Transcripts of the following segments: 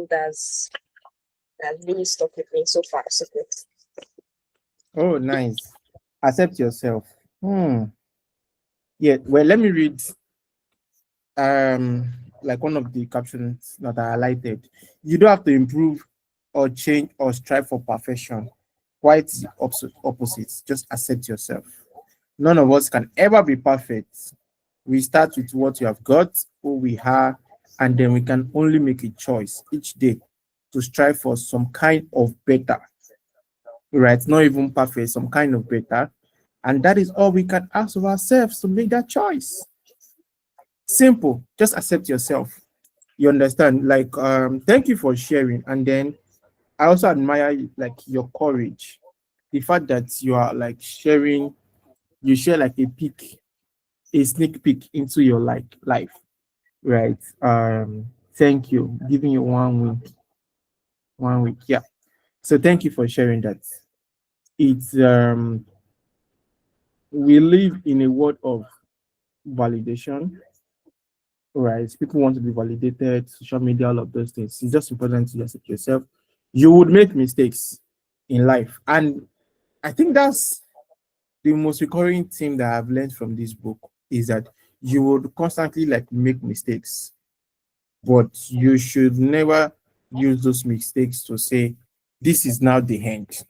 that's really stuck with me so far. So good. Oh, nice. Accept yourself. Yeah, well, let me read like one of the captions that I highlighted. You don't have to improve or change or strive for perfection. Quite the opposite. Just accept yourself. None of us can ever be perfect. We start with what we have got, who we are, and then we can only make a choice each day to strive for some kind of better, right? Not even perfect, some kind of better. And that is all we can ask of ourselves to make that choice. Simple. Just accept yourself. You understand? Like, thank you for sharing. And then I also admire like your courage. The fact that you are like sharing, you share like a sneak peek into your like life, right? Thank you. Giving you 1 week. 1 week. Yeah. So thank you for sharing that. It's we live in a world of validation, right? People want to be validated, social media, all of those things. It's just important to accept yourself. You would make mistakes in life. And I think that's the most recurring thing that I've learned from this book is that you would constantly like make mistakes, but you should never use those mistakes to say, this is now the end,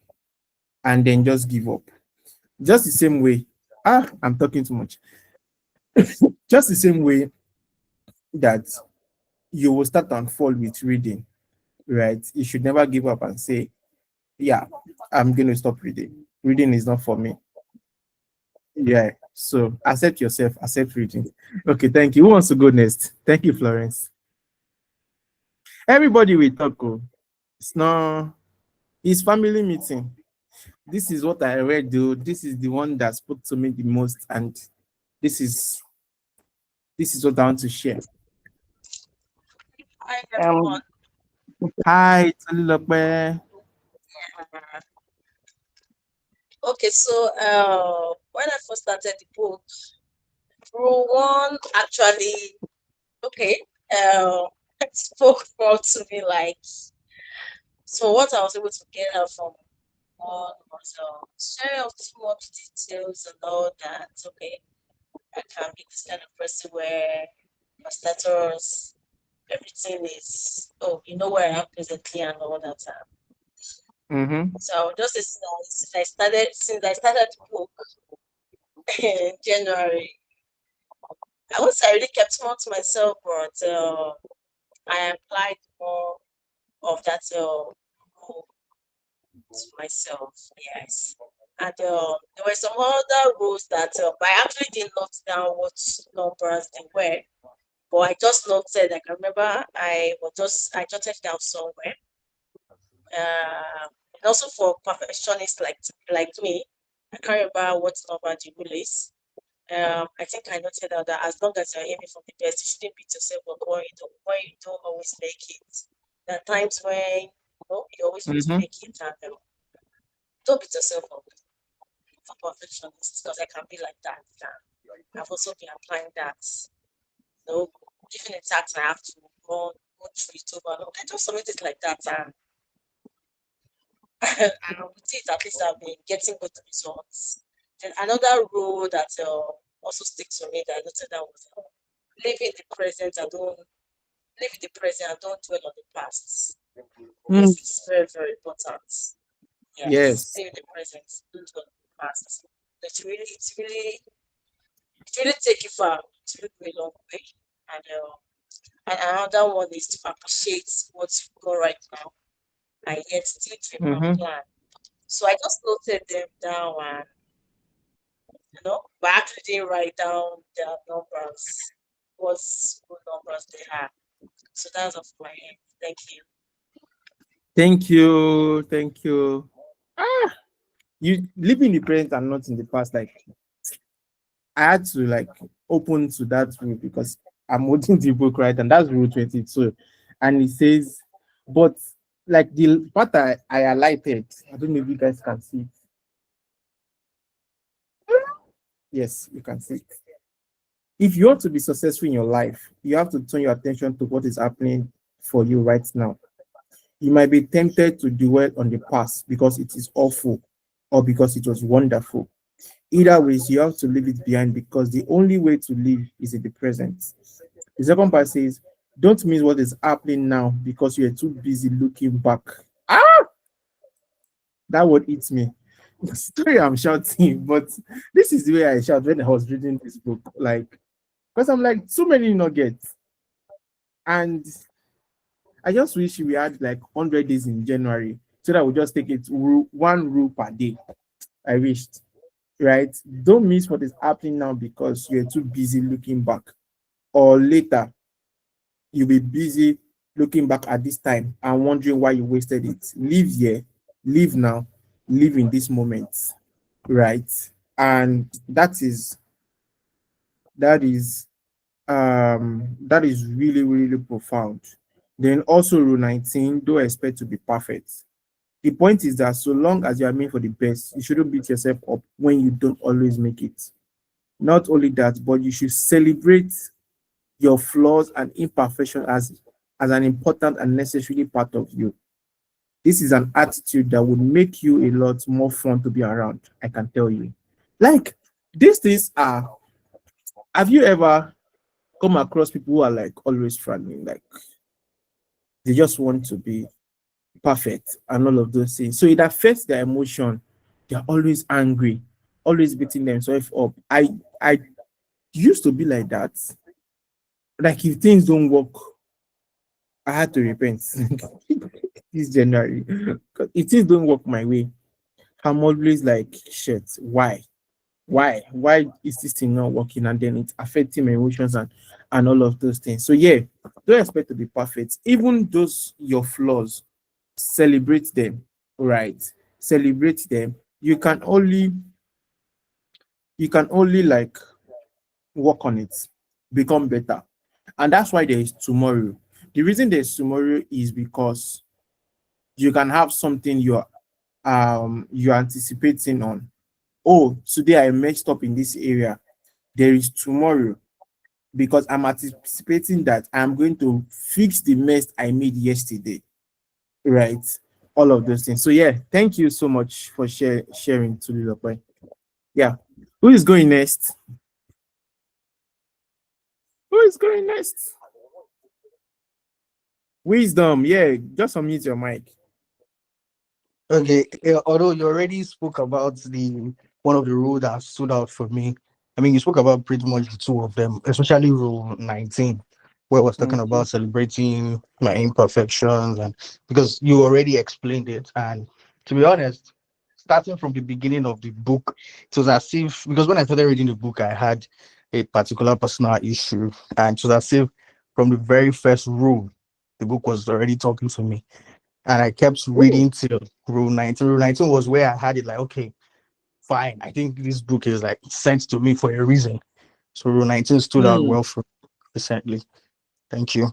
and then just give up. Just the same way, I'm talking too much. Just the same way that you will start and fall with reading, right? You should never give up and say, yeah, I'm going to stop reading. Reading is not for me. Yeah. So accept yourself, accept reading. Okay, thank you. Who wants to go next? Thank you, Florence. Everybody will talk. Oh. It's not, it's family meeting. This is what I read, though. This is the one that spoke to me the most, and this is this is what I want to share. Hi Um, everyone. Hi, Tolulope. Okay, so when I first started the book, rule one actually okay spoke more to me like so what I was able to get out from one was sharing of too much details and all that. Okay, I can be this kind of person where my status, everything is you know where I am presently and all that. Mm-hmm. So just since I started the book in January, I would say I really kept more to myself, but I applied more of that rule to myself. Yes. And there were some other rules that I actually didn't note down what numbers they were, but I just noted. Like I remember, I jotted down somewhere. And also for perfectionists like me, I can't remember what number the rule is. I think I noted out that as long as you're aiming for the best, you shouldn't beat yourself up when you don't always make it. There are times when you always want to Mm-hmm. make it, and don't beat yourself up for perfectionists because I can be like that. And I've also been applying that. Given a task, I have to go through it over. I just submit it like that, and and with it, at least I've been getting good results. Then another rule that also sticks to me that I noted that was live in the present and don't live in the present and don't dwell on the past. Mm. This is very, very important. Yes, Yes. live in the present, don't dwell on the past. It's really take you far. It's really go a long way. And another one is to appreciate what you've got right now and yet still dream and Mm-hmm. plan. So I just noted them down and but I actually didn't write down their numbers, what numbers they have. So that's off my head. Thank you. Thank you. Thank you. You live in the present and not in the past. Like I had to like open to that rule because I'm holding the book right, and that's rule 22. And it says, but like the part I highlighted, I don't know if you guys can see it. Yes, you can see it. If you want to be successful in your life, you have to turn your attention to what is happening for you right now. You might be tempted to dwell on the past because it is awful or because it was wonderful. Either ways, you have to leave it behind because the only way to live is in the present. The second part says, don't miss what is happening now because you're too busy looking back. Ah, that word eats me. Sorry, I'm shouting, but this is the way I shout when I was reading this book. Like, because I'm like, so many nuggets. And I just wish we had like 100 days in January so that we just take it one rule per day. I wished, right? Don't miss what is happening now because you're too busy looking back. Or later, you'll be busy looking back at this time and wondering why you wasted it. Live here, live now, live in this moment, right? And that is that is really, really profound. Then also rule 19, don't expect to be perfect. The point is that so long as you are made for the best, you shouldn't beat yourself up when you don't always make it. Not only that, but you should celebrate your flaws and imperfection as an important and necessary part of you. This is an attitude that would make you a lot more fun to be around. I can tell you. Like these things are. Have you ever come across people who are like always frowning, like they just want to be perfect and all of those things. So it affects their emotion. They're always angry, always beating themselves up. I used to be like that. Like if things don't work, I had to repent this January. 'Cause if things don't work my way, I'm always like, shit, why? Why is this thing not working? And then it's affecting my emotions and all of those things. So yeah, don't expect to be perfect. Even those your flaws, celebrate them, right? Celebrate them. You can only like work on it, become better. And that's why there is tomorrow. The reason there's tomorrow is because you can have something you're anticipating on. Oh, today I messed up in this area. There is tomorrow because I'm anticipating that I'm going to fix the mess I made yesterday, right? All of those things. So yeah, thank you so much for sharing to the point. Yeah. Who is going next? Who is going next? Wisdom. Yeah, just unmute your mic. Okay, although you already spoke about the one of the rules that stood out for me. I mean, you spoke about pretty much the two of them, especially rule 19, where I was talking Mhm. about celebrating my imperfections, and because you already explained it. And to be honest, starting from the beginning of the book, it was as if, because when I started reading the book, I had a particular personal issue, and it was as if from the very first rule, the book was already talking to me, and I kept Ooh. reading till rule 19. Rule 19 was where I had it like, okay, fine. I think this book is like sent to me for a reason. So rule 19 stood out Mm, well for me recently. Thank you.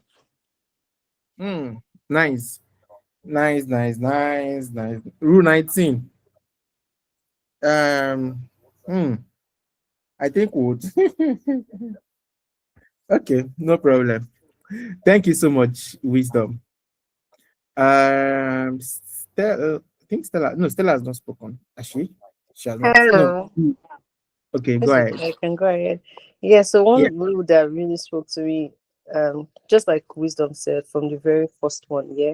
mm. Nice. Nice, nice, nice, nice. Rule 19. Um, hmm, I think would. Okay, no problem. Thank you so much, Wisdom. Stella, I think Stella, no, Stella has not spoken. Has she has not. No. Hello. Okay, go It's ahead. okay. I can go ahead. Yeah, so Yeah. one rule that really spoke to me, just like Wisdom said from the very first one, yeah.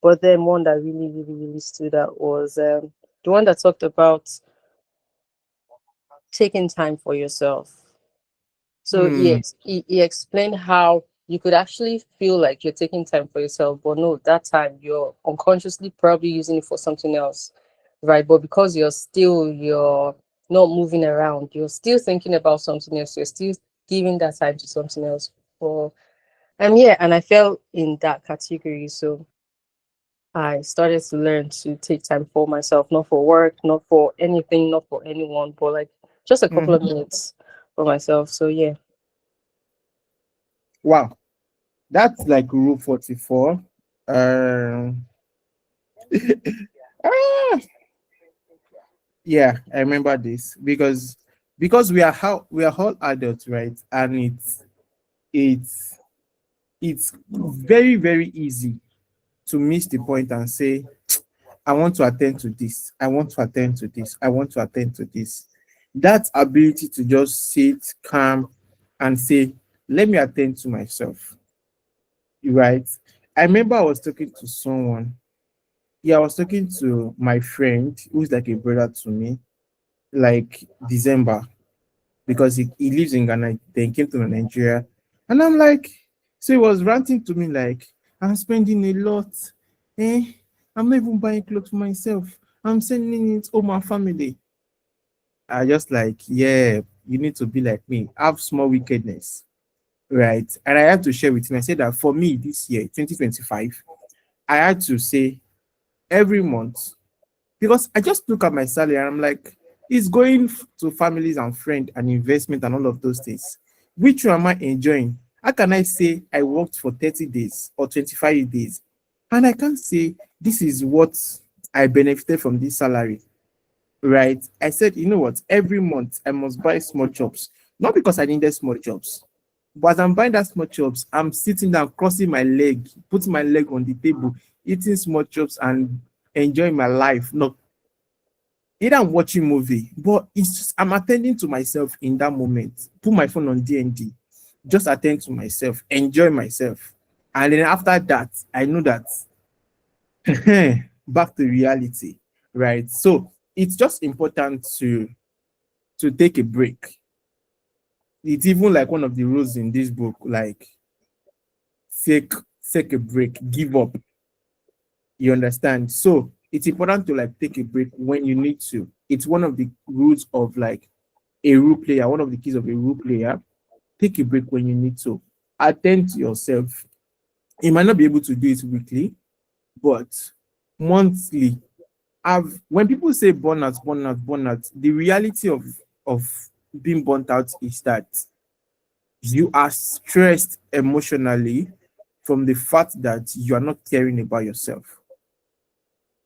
But then one that really, really, really stood out was the one that talked about taking time for yourself. So Hmm. he explained how you could actually feel like you're taking time for yourself, but no, that time you're unconsciously probably using it for something else, right? But because you're not moving around, you're still thinking about something else, you're still giving that time to something else. For yeah, and I fell in that category. So I started to learn to take time for myself, not for work, not for anything, not for anyone, but like just a couple of Mhm. minutes for myself. So yeah. Wow, that's like rule 44. Um, ah, yeah, I remember this because we are all adults, right? And it's very, very easy to miss the point and say, I want to attend to this, I want to attend to this, I want to attend to this. That ability to just sit calm and say, let me attend to myself, right? I remember I was talking to someone. Yeah, I was talking to my friend who's like a brother to me, like December, because he lives in Ghana, then came to Nigeria. And I'm like, so he was ranting to me like, I'm spending a lot. Eh, I'm not even buying clothes for myself. I'm sending it to my family. I just like, yeah, you need to be like me. Have small wickedness. Right. And I had to share with him. I said that for me this year, 2025, I had to say every month, because I just look at my salary and I'm like, it's going to families and friends and investment and all of those things. Which one am I enjoying? How can I say I worked for 30 days or 25 days and I can't say this is what I benefited from this salary? Right. I said, you know what? Every month I must buy small jobs, not because I needed small jobs, but as I'm buying that small jobs, I'm sitting down, crossing my leg, putting my leg on the table, eating small jobs and enjoying my life. No, either I'm watching movie, but it's just I'm attending to myself in that moment. Put my phone on DND, just attend to myself, enjoy myself, and then after that, I know that back to reality, right? So it's just important to take a break. It's even like one of the rules in this book, like take take a break, give up. You understand? So it's important to like take a break when you need to. It's one of the rules of like a role player, one of the keys of a role player. Take a break when you need to. Attend to yourself. You might not be able to do it weekly, but monthly. Have when people say burnout, burnout, burnout, the reality of being burnt out is that you are stressed emotionally from the fact that you are not caring about yourself.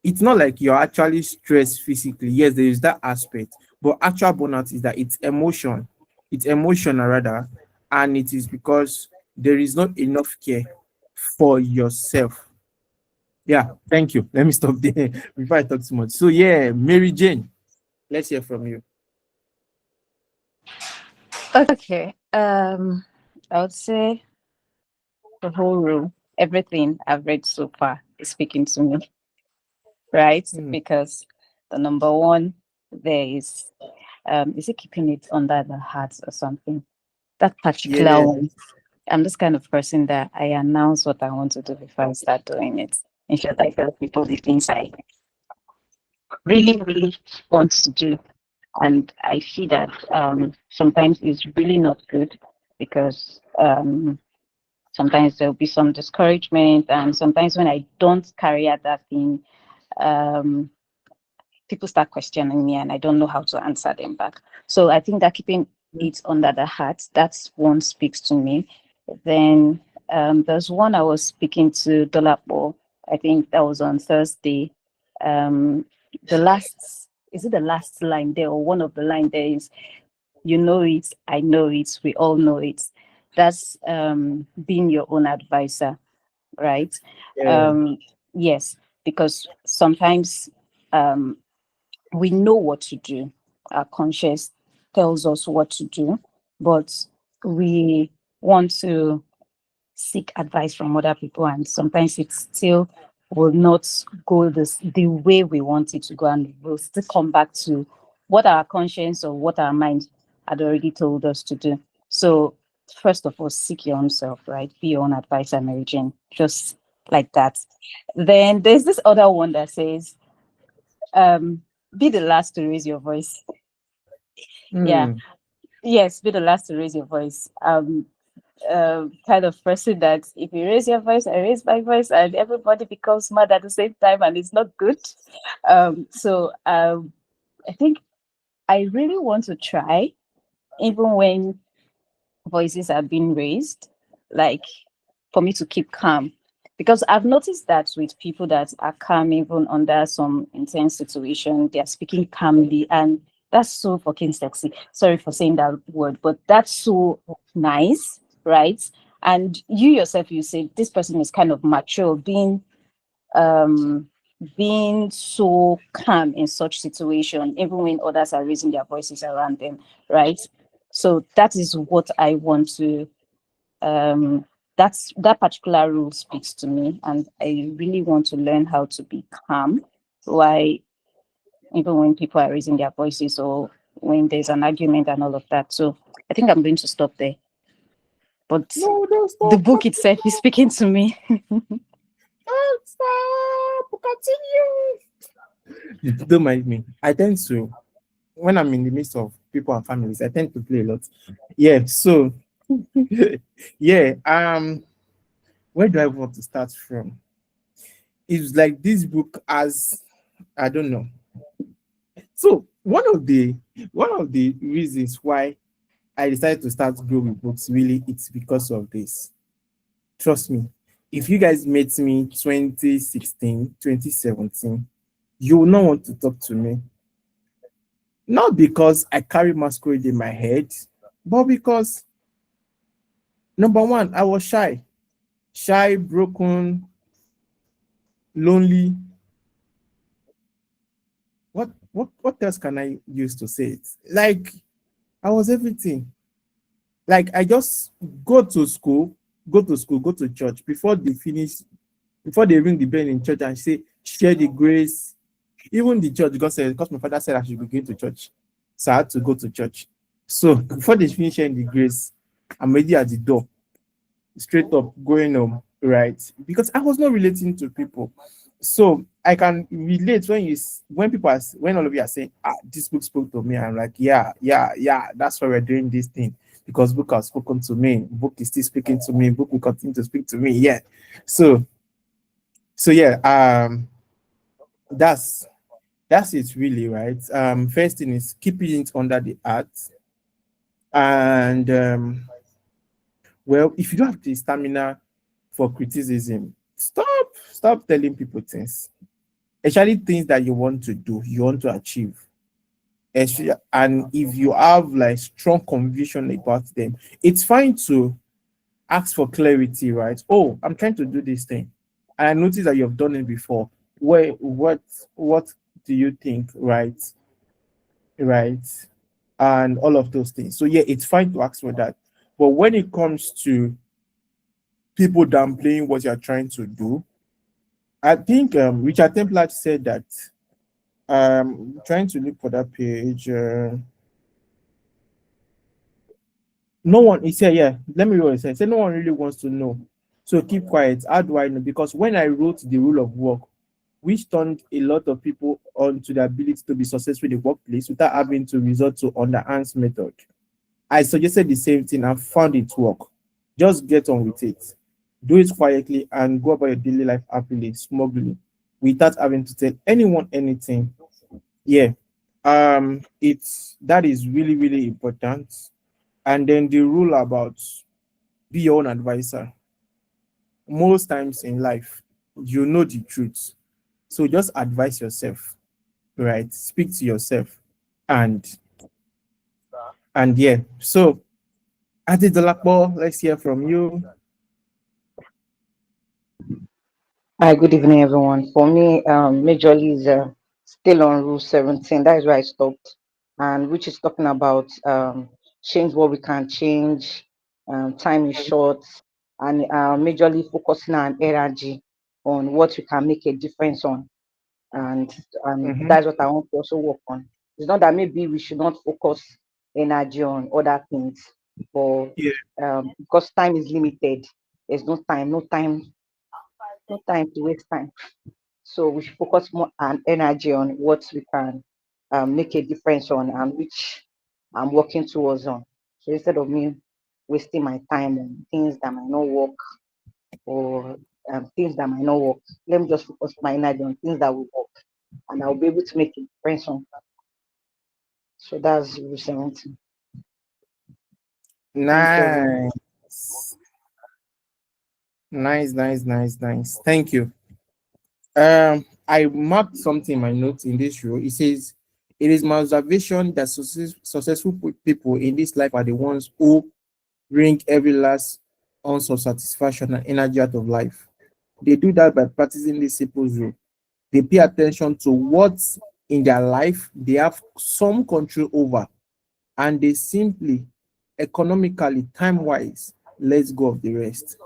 It's not like you're actually stressed physically. Yes, there is that aspect, but actual burnout is that it's emotional rather, and it is because there is not enough care for yourself. Yeah, thank you. Let me stop there before I talk too much. So yeah, Mary Jane, let's hear from you. Okay. I would say the whole room, everything I've read so far is speaking to me, right? Hmm. Because the number one there is it keeping it under the heart or something? That particular Yeah. one. I'm this kind of person that I announce what I want to do before I start doing it. In short, I tell people the things I really, really want to do. And I see that sometimes it's really not good because sometimes there'll be some discouragement, and sometimes when I don't carry out that thing, um, people start questioning me and I don't know how to answer them back. So I think that keeping it under the heart, that's one speaks to me. Then there's one I was speaking to Dolapo, I think that was on Thursday. Um, the last, is it the last line there or one of the line there is, you know it, I know it, we all know it. That's being your own advisor, right? Yeah. Um, yes, because sometimes um, we know what to do. Our conscience tells us what to do, but we want to seek advice from other people, and sometimes it still will not go the way we want it to go, and we'll still come back to what our conscience or what our mind had already told us to do. So first of all, seek your own self, right? Be your own advisor, Mary Jane, just like that. Then there's this other one that says, um, be the last to raise your voice. Yeah, Hmm. yes, be the last to raise your voice. Kind of person that if you raise your voice, I raise my voice, and everybody becomes mad at the same time, and it's not good. I think I really want to try, even when voices are being raised, like for me to keep calm. Because I've noticed that with people that are calm, even under some intense situation, they are speaking calmly, and that's so fucking sexy. Sorry for saying that word, but that's so nice, right? And you yourself, you say this person is kind of mature, being um being so calm in such situation, even when others are raising their voices around them, right? So that is what I want to that particular rule speaks to me, and I really want to learn how to be calm. Why, even when people are raising their voices or when there's an argument and all of that. So I think I'm going to stop there. But No, don't the stop. book itself is speaking to me. Don't stop. Continue. Don't mind me. I tend to, when I'm in the midst of people and families, I tend to play a lot. Yeah. So, yeah. Where do I want to start from? It's like this book as I don't know. So one of the reasons why I decided to start Grow with Books really it's because of this. Trust me. If you guys met me 2016, 2017, you will not want to talk to me. Not because I carry masquerade in my head, but because number one, I was shy. Shy, broken, lonely. What else can I use to say it? Like I was everything. Like I just go to school, go to church before they ring the bell in church and say share the grace. Even the church, God said, because my father said I should be going to church. So I had to go to church. So before they finish sharing the grace, I'm already at the door, straight up going home, right? Because I was not relating to people. So I can relate when people are when all of you are saying, this book spoke to me. I'm like, yeah, that's why we're doing this thing. Because book has spoken to me, book is still speaking to me, book will continue to speak to me. Yeah. So yeah, that's that's it really, right? First thing is keeping it under the art. And well, if you don't have the stamina for criticism, stop telling people things, especially things that you want to do, you want to achieve. And if you have like strong conviction about them, it's fine to ask for clarity, right? Oh, I'm trying to do this thing, and I notice that you've done it before. What do you think, right? And all of those things. So yeah, it's fine to ask for that. But when it comes to people downplaying what you're trying to do, I think Richard Templar said that trying to look for that page. No one he said, yeah, let me read what he said. He said no one really wants to know. So keep quiet. How do I know? Because when I wrote the rule of work, which turned a lot of people on to the ability to be successful in the workplace without having to resort to underhands method. I suggested the same thing and found it work. Just get on with it. Do it quietly and go about your daily life happily, smugly, without having to tell anyone anything. Yeah. It's that is really, really important. And then the rule about be your own advisor. Most times in life, you know the truth. So just advise yourself, right? Speak to yourself. And yeah. So Adi Dolakbo, let's hear from you. Hi, good evening, everyone. For me, majorly is still on Rule 17. That is where I stopped, and which is talking about change what we can change. Time is short, and majorly focusing on energy on what we can make a difference on, and Mm-hmm. that's what I want to also work on. It's not that maybe we should not focus energy on other things, but Yeah. because time is limited, there's no time to waste time. So we should focus more on energy on what we can make a difference on and which I'm working towards on. So instead of me wasting my time on things that might not work or things that might not work, let me just focus my energy on things that will work and I'll be able to make a difference on. So that's Rule 17. Thank you, everyone. Nice. Nice. Thank you. I marked something in my notes in this row. It says, it is my observation that successful people in this life are the ones who bring every last ounce of satisfaction and energy out of life. They do that by practicing this simple rule. They pay attention to what in their life they have some control over, and they simply, economically, time wise, let go of the rest.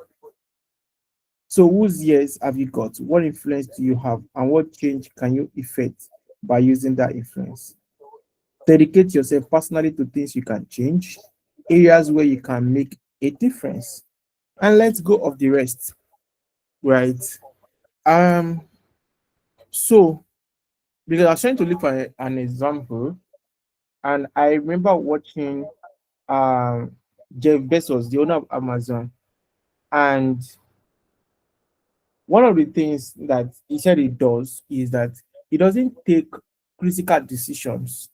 So, whose years have you got? What influence do you have? And what change can you effect by using that influence? Dedicate yourself personally to things you can change, areas where you can make a difference, and let go of the rest. Right. Um, so because I was trying to look for an example, and I remember watching Jeff Bezos, the owner of Amazon, and one of the things that he said he does is that he doesn't take critical decisions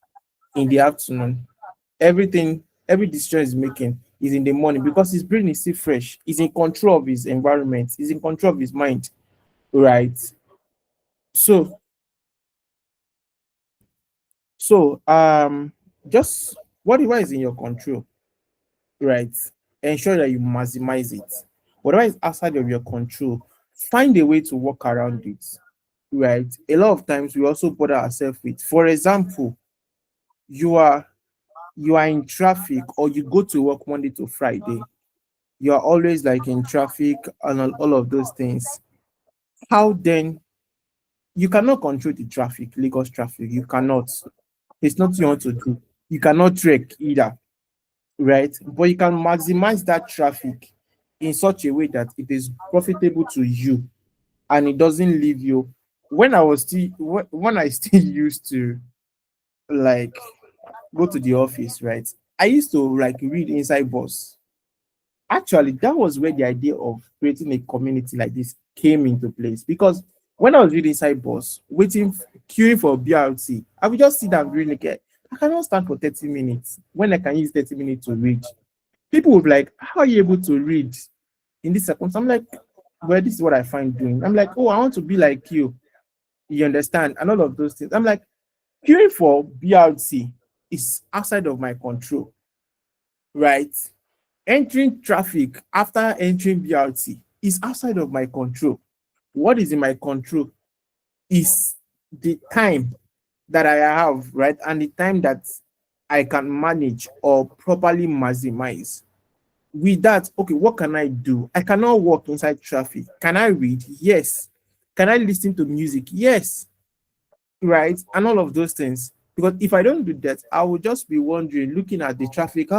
in the afternoon. Every decision he's making is in the morning because his brain is still fresh. He's in control of his environment. He's in control of his mind, right? So, so just whatever is in your control, right? Ensure that you maximize it. Whatever is outside of your control, find a way to work around it, right? A lot of times we also bother ourselves with, for example, you are you are in traffic or you go to work Monday to Friday. You are always like in traffic and all of those things. How then you cannot control the traffic, Lagos traffic. You cannot. It's not you want to do. You cannot trek either, right? But you can maximize that traffic in such a way that it is profitable to you and it doesn't leave you. When I still used to like go to the office, right? I used to like read inside bus. Actually, that was where the idea of creating a community like this came into place because when I was reading inside bus, queuing for BRT, I would just sit down reading again. I cannot stand for 30 minutes when I can use 30 minutes to read. People would be like, how are you able to read in this circumstance? I'm like, well, this is what I find doing. I'm like, oh, I want to be like you. You understand? And all of those things. I'm like, queuing for BRT is outside of my control, right? Entering traffic after entering BRT is outside of my control. What is in my control is the time that I have, right? And the time that I can manage or properly maximize. With that, okay, what can I do? I cannot walk inside traffic. Can I read? Yes. Can I listen to music? Yes. Right? And all of those things. Because if I don't do that, I will just be wondering, looking at the traffic,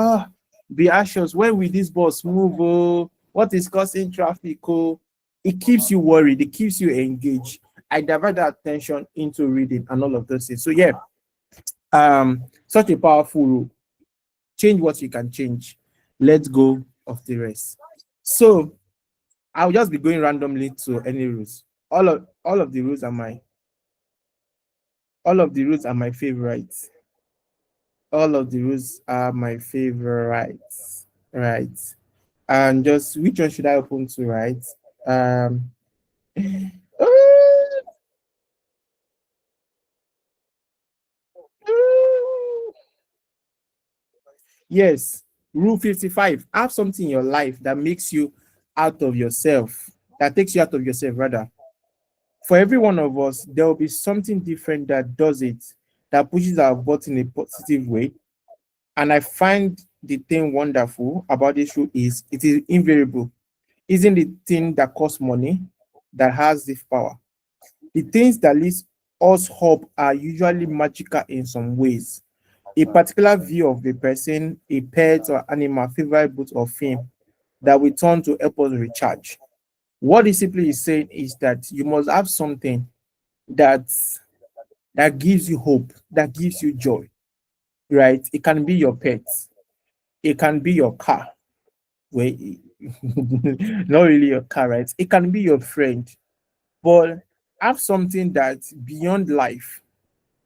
be anxious. When will this bus move? Oh, what is causing traffic? Oh, it keeps you worried, it keeps you engaged. I divert that attention into reading and all of those things. So yeah, such a powerful rule. Change what you can change. Let go of the rest. So I'll just be going randomly to any rules. All of the rules are my favorites. All of the rules are my favorites. Right. And just which one should I open to, right? Um yes, rule 55. Have something in your life that makes you out of yourself, that takes you out of yourself, rather. For every one of us, there will be something different that does it, that pushes our button in a positive way. And I find the thing wonderful about this rule is it is invariable. Isn't the thing that costs money that has this power? The things that leads us hope are usually magical in some ways. A particular view of a person, a pet or animal, favorite book or film that we turn to help us recharge. What it simply is saying is that you must have something that that gives you hope, that gives you joy, right? It can be your pet, it can be your car, well, not really your car, right? It can be your friend, but have something that's beyond life.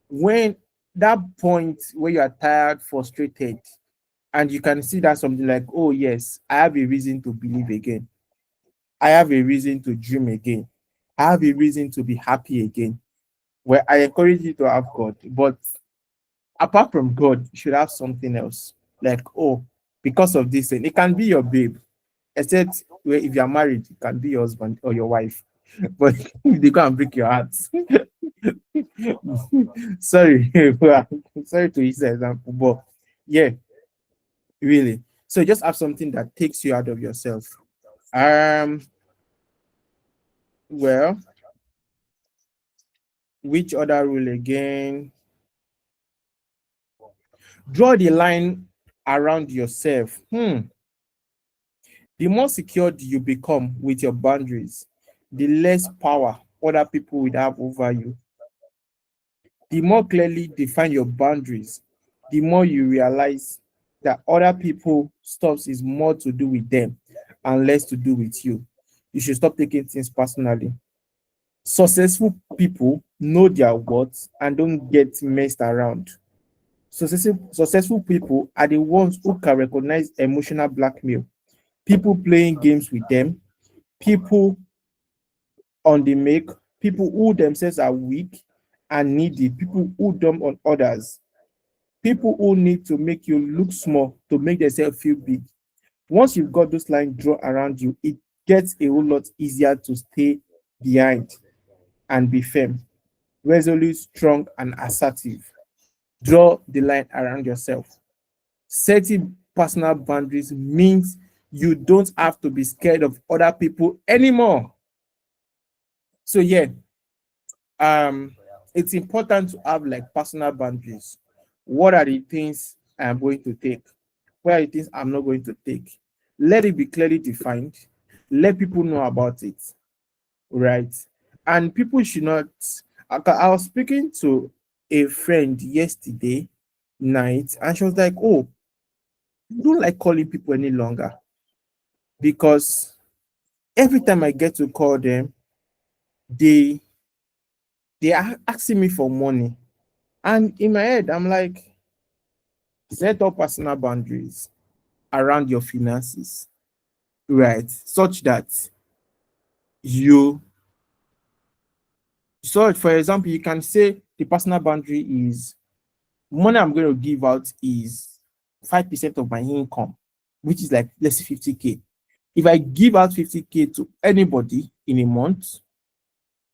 When that point where you are tired, frustrated, and you can see that something like, oh yes, I have a reason to believe again. I have a reason to dream again. I have a reason to be happy again. Well, I encourage you to have God, but apart from God, you should have something else. Like, oh, because of this thing, it can be your babe, except if you are married, it can be your husband or your wife. but they go and break your heart. Sorry, sorry to use that example, but yeah, really. So just have something that takes you out of yourself. Um, well, which other rule again? Draw the line around yourself. The more secured you become with your boundaries, the less power other people will have over you. The more clearly define your boundaries, the more you realize that other people stuff is more to do with them and less to do with you. You should stop taking things personally. Successful people know their worth and don't get messed around. Successful people are the ones who can recognize emotional blackmail, people playing games with them, people on the make, people who themselves are weak and needy, people who dump on others, people who need to make you look small to make themselves feel big. Once you've got those lines drawn around you, it gets a whole lot easier to stay behind and be firm, resolute, strong, and assertive. Draw the line around yourself. Setting personal boundaries means you don't have to be scared of other people anymore. So yeah, um, it's important to have like personal boundaries. What are the things I'm going to take? What are the things I'm not going to take? Let it be clearly defined. Let people know about it, right? And people should not. I was speaking to a friend yesterday night, and she was like, "Oh, I don't like calling people any longer because every time I get to call them, they they are asking me for money." And in my head, I'm like, set up personal boundaries around your finances, right? Such that you, so for example, you can say the personal boundary is money I'm going to give out is 5% of my income, which is like let's say 50K. If I give out 50K to anybody in a month,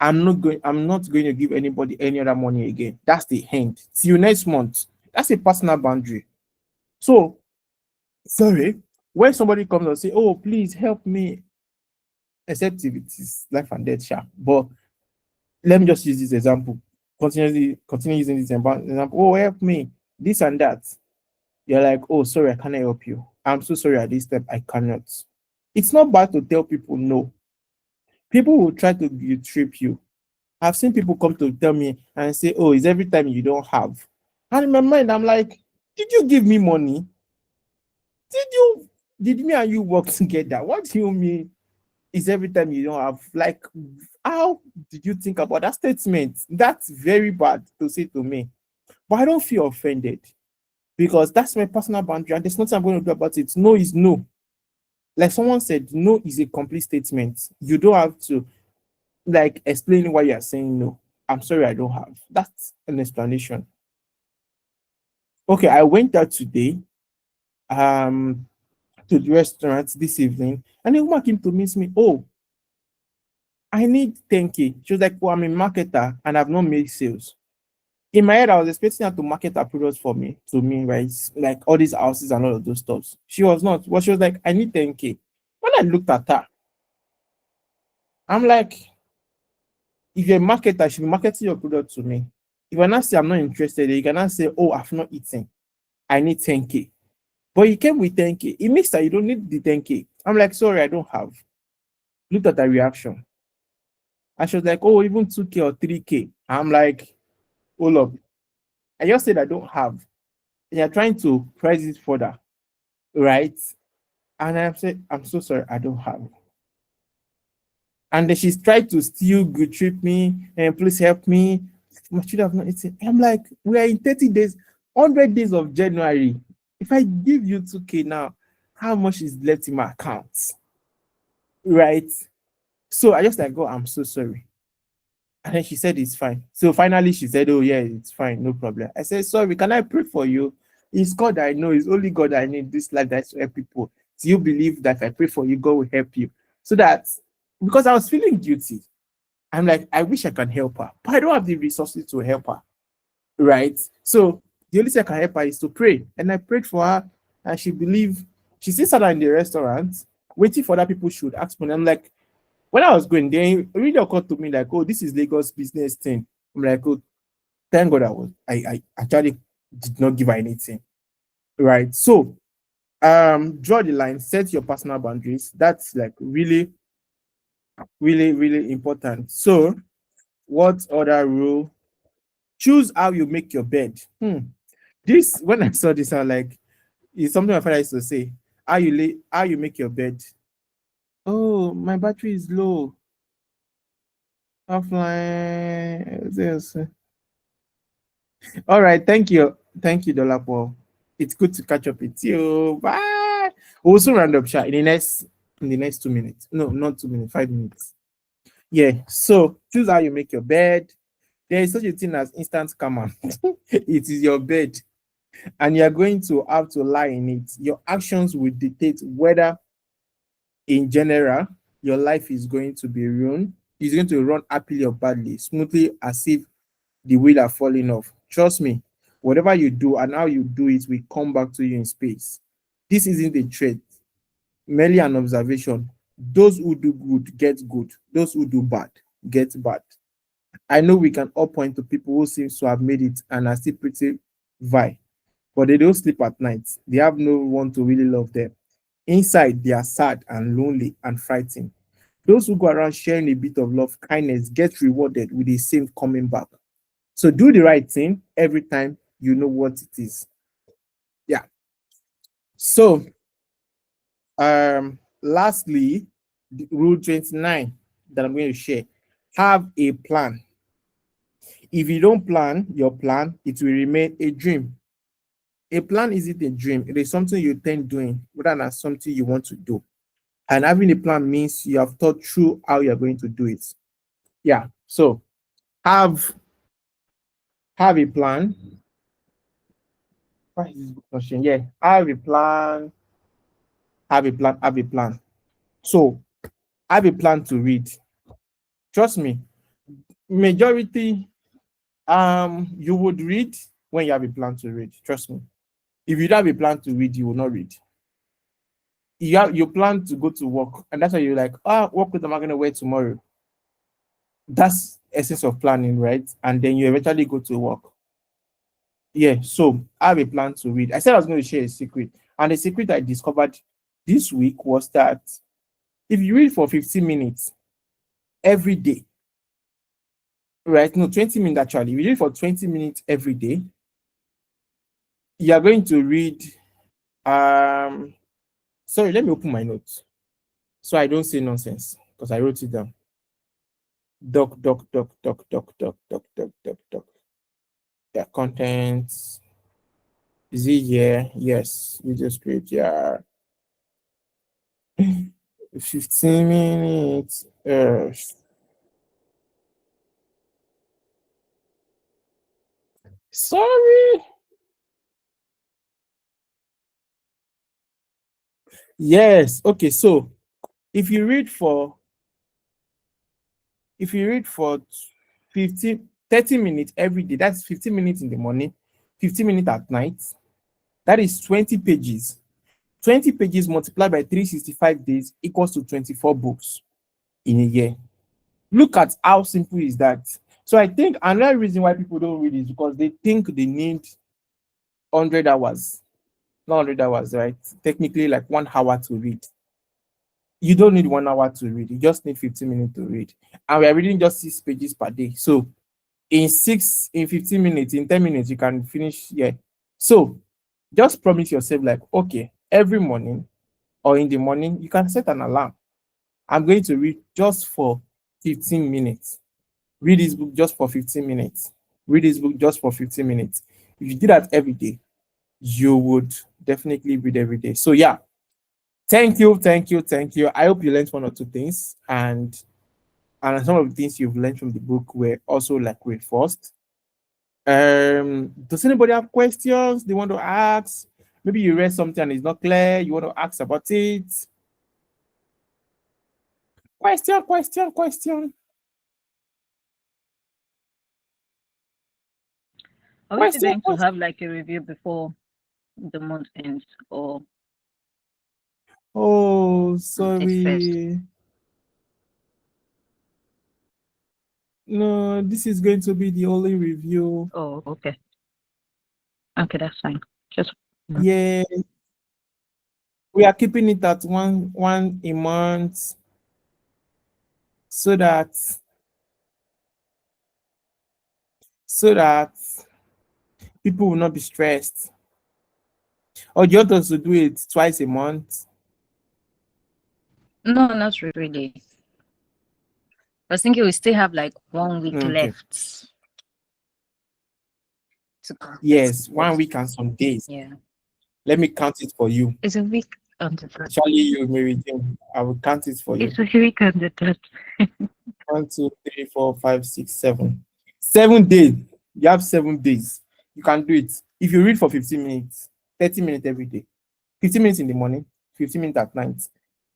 I'm not going to give anybody any other money again. That's the end. Till next month. That's a personal boundary. So sorry, when somebody comes and say, "Oh, please help me," except if it is life and death, sure. But let me just use this example. Continue using this example. "Oh, help me, this and that." You're like, "Oh, sorry, I cannot help you. I'm so sorry at this step, I cannot." It's not bad to tell people no. People will try to guilt trip you. I've seen people come to tell me and say, "Oh, it's every time you don't have." And in my mind, I'm like, "Did you give me money? Did you did me and you work together? What do you mean is every time you don't have?" Like, how did you think about that statement? That's very bad to say to me. But I don't feel offended because that's my personal boundary and there's nothing I'm going to do about it. No is no. Like someone said, no is a complete statement. You don't have to like explain why you're saying no. "I'm sorry, I don't have." That's an explanation. Okay, I went out today um to the restaurant this evening, and a woman came to meet me. "Oh, I need 10K." She was like, "Oh, I'm a marketer and I've not made sales." In my head, I was expecting her to market her products for me, to me, right? Like all these houses and all of those stuff. She was not. Well, she was like, "I need 10K." When I looked at her, I'm like, if you're a marketer, you should be marketing your product to me. If I not say I'm not interested, you cannot say, "Oh, I've not eaten. I need 10K." But you came with 10K. It makes that you don't need the 10K. I'm like, "Sorry, I don't have." Looked at her reaction. And she was like, "Oh, even 2K or 3K." I'm like, hold up. I just said I don't have. And you're trying to price it further, right? And I said, "I'm so sorry, I don't have." And then she's tried to still good trip me and "Please help me. My children have not eaten." I'm like, we are in 30 days, 100 days of January. If I give you 2K now, how much is left in my account? Right? So I just like, "Oh, I'm so sorry." And then she said it's fine. So finally she said, "Oh, yeah, it's fine, no problem." I said, "Sorry, can I pray for you? It's God I know, it's only God I need this life that's to help people. Do you believe that if I pray for you, God will help you?" So that because I was feeling guilty. I'm like, I wish I can help her, but I don't have the resources to help her. Right. So the only thing I can help her is to pray. And I prayed for her, and she believed. She still sat in the restaurant waiting for that people should ask money. I'm like, when I was going, they really occurred to me like, oh, this is Lagos business thing. I'm like, oh, thank God I actually did not give her anything. Right. So draw the line, set your personal boundaries. That's like really, really, really important. So what other rule? Choose how you make your bed. This, when I saw this, I was like, it's something my father used to say. How you make your bed. Oh, my battery is low. Offline. Yes. All right, thank you. Thank you, Dolapo. It's good to catch up with you. Bye. We'll also round up chat in the next 2 minutes. No, not 2 minutes, 5 minutes. Yeah. So choose how you make your bed. There is such a thing as instant karma. It is your bed, and you're going to have to lie in it. Your actions will dictate whether, in general, your life is going to be ruined. It's going to run happily or badly, smoothly, as if the wheel are falling off. Trust me, whatever you do and how you do it will come back to you in space. This isn't a threat, merely an observation. Those who do good get good. Those who do bad get bad. I know we can all point to people who seem to have made it and are still pretty vile, but they don't sleep at night. They have no one to really love them. Inside, they are sad and lonely and frightened. Those who go around sharing a bit of love, kindness, get rewarded with the same coming back. So do the right thing every time you know what it is. Yeah. So, lastly, rule 29 that I'm going to share: have a plan. If you don't plan your plan, it will remain a dream. A plan isn't a dream, it is something you intend doing rather than something you want to do. And having a plan means you have thought through how you're going to do it. Yeah. So have have a plan. Why is this book not sharing? Yeah, have a plan, have a plan, have a plan. So have a plan to read. Trust me, majority you would read when you have a plan to read. Trust me. If you don't have a plan to read, you will not read. You plan to go to work, and that's why you're like, what clothes am I gonna wear tomorrow? That's essence of planning, right? And then you eventually go to work. Yeah, so I have a plan to read. I said I was going to share a secret, and the secret I discovered this week was that if you read for 15 minutes every day, right? No, 20 minutes actually. We read for 20 minutes every day. You are going to read. Sorry, let me open my notes so I don't say nonsense because I wrote it down. Doc. Yeah, contents. Is it here? Yes, video script. Yeah, 15 minutes. Sorry. Yes. Okay. So if you read for 15, 30 minutes every day, that's 15 minutes in the morning, 15 minutes at night. That is 20 pages. 20 pages multiplied by 365 days equals to 24 books in a year. Look at how simple is that. So I think another reason why people don't read is because they think they need 100 hours. Not 100 hours, right? Technically, like 1 hour to read. You don't need 1 hour to read. You just need 15 minutes to read. And we are reading just 6 pages per day. So in 15 minutes, in 10 minutes, you can finish. Yeah. So just promise yourself, like, okay, every morning or in the morning, you can set an alarm. I'm going to read just for 15 minutes. Read this book just for 15 minutes. Read this book just for 15 minutes. If you do that every day, you would definitely read every day. So yeah, thank you. I hope you learned one or two things, and some of the things you've learned from the book were also like reinforced. Does anybody have questions they want to ask? Maybe you read something and it's not clear, you want to ask about it. Question. Are we Why still still? going to have like a review before the month ends or Oh, on 31st? sorry. No, this is going to be the only review. Oh, okay. Okay, that's fine. Just Yeah, we are keeping it at one a month so that so that people will not be stressed. Or do you want us to do it twice a month? no, not really. I was thinking we still have like 1 week Okay. left to complete Yes, it. 1 week and some days. Yeah. Let me count it for you. It's a week on the dot. Actually, you, Mary Jane, I will count it for you. It's a week on the dot. 1, 2, 3, 4, 5, 6, 7. 7 days. You have 7 days. You can do it. If you read for 15 minutes, 30 minutes every day, 15 minutes in the morning, 15 minutes at night,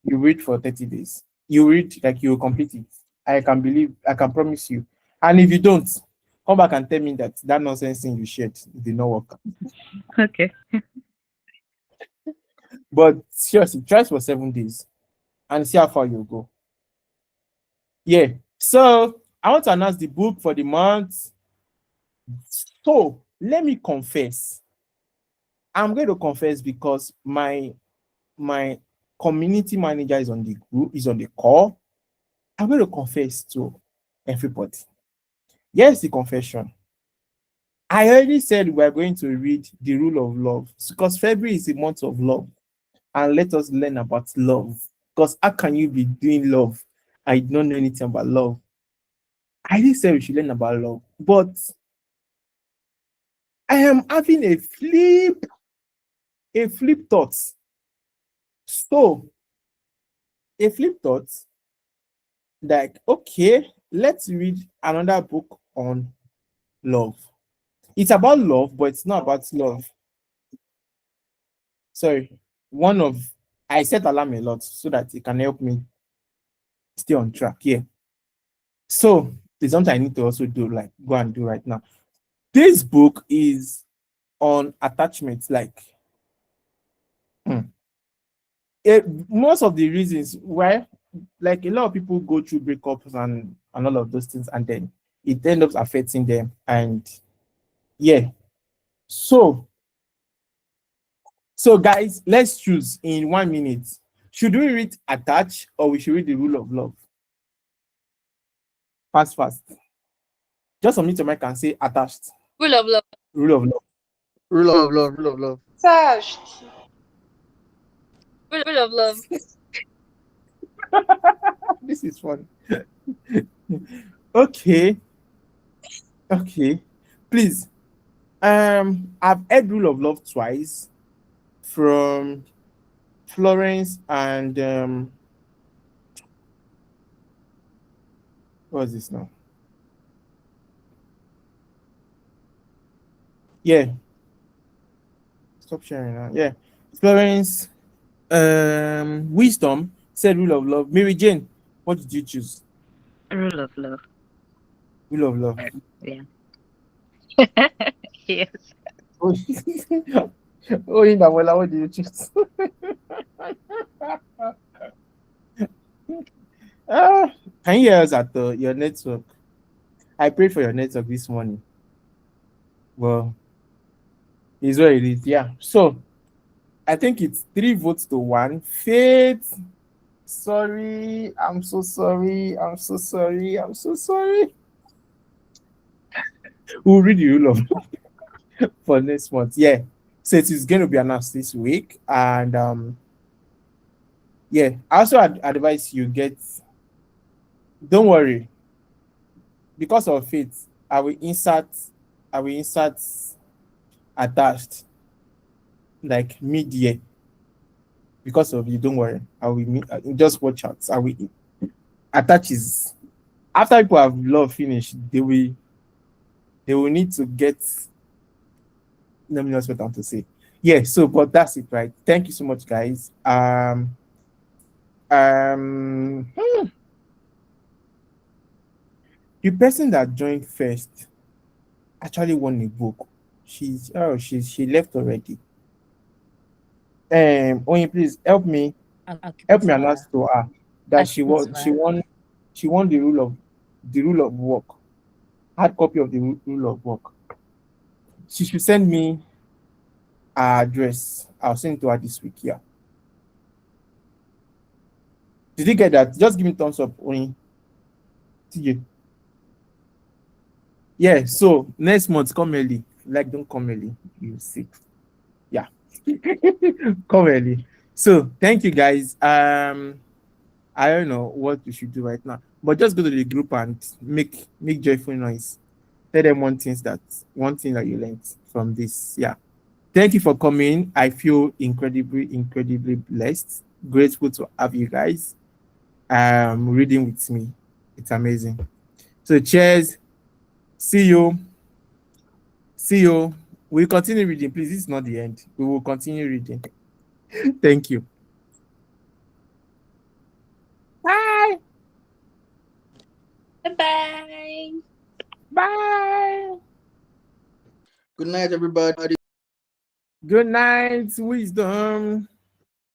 you read for 30 days. You read like you will complete it. I can promise you. And if you don't, come back and tell me that that nonsense thing you shared did not work. Okay. But seriously, try it for 7 days and see how far you go. Yeah. So I want to announce the book for the month. So let me confess. I'm going to confess because my community manager is on the group, is on the call. I'm going to confess to everybody. Here's the confession. I already said we're going to read The Rule of Love because February is a month of love. And let us learn about love. Because how can you be doing love? I don't know anything about love. I didn't say we should learn about love, but I am having a flip thought. So, a flip thought, like, okay, let's read another book on love. It's about love, but it's not about love. Sorry, I set alarm a lot so that it can help me stay on track. Yeah. So, there's something I need to also do, like, go and do right now. This book is on attachments, like, most of the reasons why, like a lot of people go through breakups and all of those things, and then it ends up affecting them. And yeah, so guys, let's choose in 1 minute. Should we read attach or we should read the rule of love? Fast. Just unmute your mic and say attached. Rule of love. Rule of love. Rule of love, rule of love. Attached. Rule of love. This is fun. Okay. Please. I've heard rule of love twice from Florence and what is this now? Yeah. Stop sharing now. Yeah. Florence Wisdom said rule of love. Mary Jane, what did you choose? Rule of love. Rule of love. Yeah. Yes. Oh, Inamola, what did you choose? Can you hear us at your network? I prayed for your network this morning. Well, it's what it is. Yeah. So I think it's 3 votes to 1. Faith. Sorry. I'm so sorry. We'll read the rule of for next month. Yeah. So it is going to be announced this week. And yeah, I also advise you don't worry. Because of faith, I will insert attached like mid-year. Because of you, don't worry. I will just watch out. I will attach is after people have love finished, they will need to get. Let me know what I want to say. Yeah, so but that's it, right? Thank you so much, guys. The person that joined first actually won a book. She left already. Oyin, please Okay, help me to announce her. to her that Okay, to her. she won the rule of work, hard copy of the rule of work. She should send me her address. I'll send it to her this week. Yeah. Did you get that? Just give me thumbs up, Oyin. TJ. Yeah, so next month come early. Like, don't come early. You see. Yeah. Come early. So thank you guys. I don't know what we should do right now, but just go to the group and make joyful noise. Tell them one thing that you learned from this. Yeah. Thank you for coming. I feel incredibly blessed. Grateful to have you guys reading with me. It's amazing. So cheers. See you. See you. We'll continue reading. Please, this is not the end. We will continue reading. Thank you. Bye. Bye-bye. Bye. Good night, everybody. Good night, wisdom.